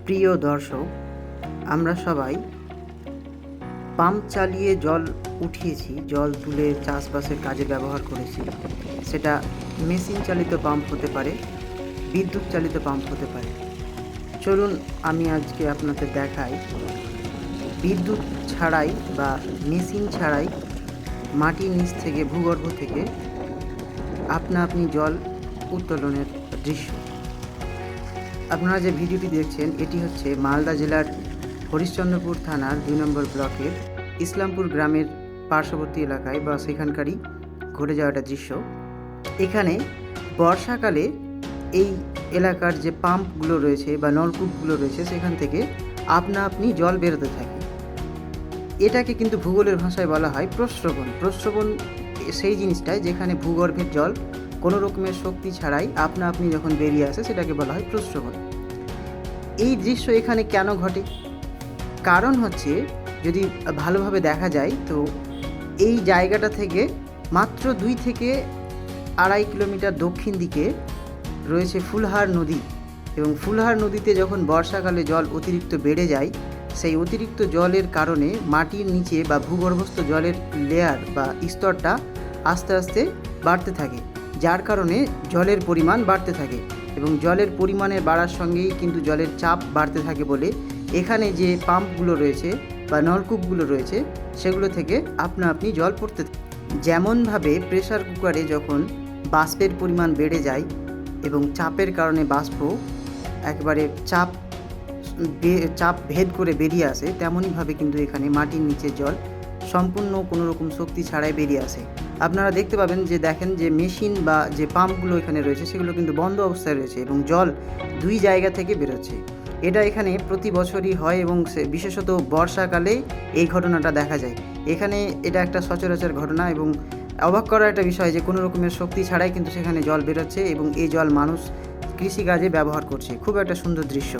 প্রিয় দর্শক, আমরা সবাই পাম্প চালিয়ে জল উঠিয়েছি, জল তুলে চাষবাসের কাজে ব্যবহার করেছি। সেটা মেশিন চালিত পাম্প হতে পারে, বিদ্যুৎ চালিত পাম্প হতে পারে। চলুন আমি আজকে আপনাদের দেখাই বিদ্যুৎ ছাড়াই বা মেশিন ছাড়াই মাটির নিচ থেকে, ভূগর্ভ থেকে আপনি জল উত্তোলনের দৃশ্য। আপনারা যে ভিডিওটি দেখছেন এটি হচ্ছে মালদা জেলার হরিশ্চন্দ্রপুর থানার 2 নম্বর ব্লকের ইসলামপুর গ্রামের পার্শ্ববর্তী এলাকায় বা সেখানকারই ঘটে যাওয়া একটা দৃশ্য। এখানে বর্ষাকালে এই এলাকার যে পাম্পগুলো রয়েছে বা নলকূপগুলো রয়েছে সেখান থেকে আপনি জল বেরোতে থাকে। এটাকে কিন্তু ভূগোলের ভাষায় বলা হয় প্রস্রবণ। প্রস্রবণ সেই জিনিসটাই যেখানে ভূগর্ভের জল কোনো রকমের শক্তি ছাড়াই আপনি যখন বেরিয়ে আসে সেটাকে বলা হয় প্রস্রবণ। এই দৃশ্য এখানে কেন ঘটে? কারণ হচ্ছে, যদি ভালোভাবে দেখা যায় তো এই জায়গাটা থেকে মাত্র 2 থেকে 2.5 কিলোমিটার দক্ষিণ দিকে রয়েছে ফুলহার নদী, এবং ফুলহার নদীতে যখন বর্ষাকালে জল অতিরিক্ত বেড়ে যায়, সেই অতিরিক্ত জলের কারণে মাটির নিচে বা ভূগর্ভস্থ জলের লেয়ার বা স্তরটা আস্তে আস্তে বাড়তে থাকে, যার কারণে জলের পরিমাণ বাড়তে থাকে, এবং জলের পরিমাণের বাড়ার সঙ্গেই কিন্তু জলের চাপ বাড়তে থাকে বলে এখানে যে পাম্পগুলো রয়েছে বা নলকূপগুলো রয়েছে সেগুলো থেকে আপনি জল পড়তে থাকে। যেমনভাবে প্রেসার কুকারে যখন বাষ্পের পরিমাণ বেড়ে যায় এবং চাপের কারণে বাষ্প একবারে চাপ ভেদ করে বেরিয়ে আসে, তেমনইভাবে কিন্তু এখানে মাটির নিচে জল সম্পূর্ণ কোনো রকম শক্তি ছাড়াই বেরিয়ে আসে। আপনারা দেখতে পাবেন যে দেখেন যে মেশিন বা যে পাম্পগুলো এখানে রয়েছে সেগুলো কিন্তু বন্ধ অবস্থায় রয়েছে এবং জল 2 জায়গা থেকে বেরোচ্ছে। এটা এখানে প্রতি বছরই হয় এবং বিশেষত বর্ষাকালে এই ঘটনাটা দেখা যায়। এখানে এটা একটা সচরাচর ঘটনা এবং অবাক করার একটা বিষয় যে কোনো রকমের শক্তি ছাড়াই কিন্তু সেখানে জল বেরোচ্ছে এবং এই জল মানুষ কৃষিকাজে ব্যবহার করছে। খুব একটা সুন্দর দৃশ্য।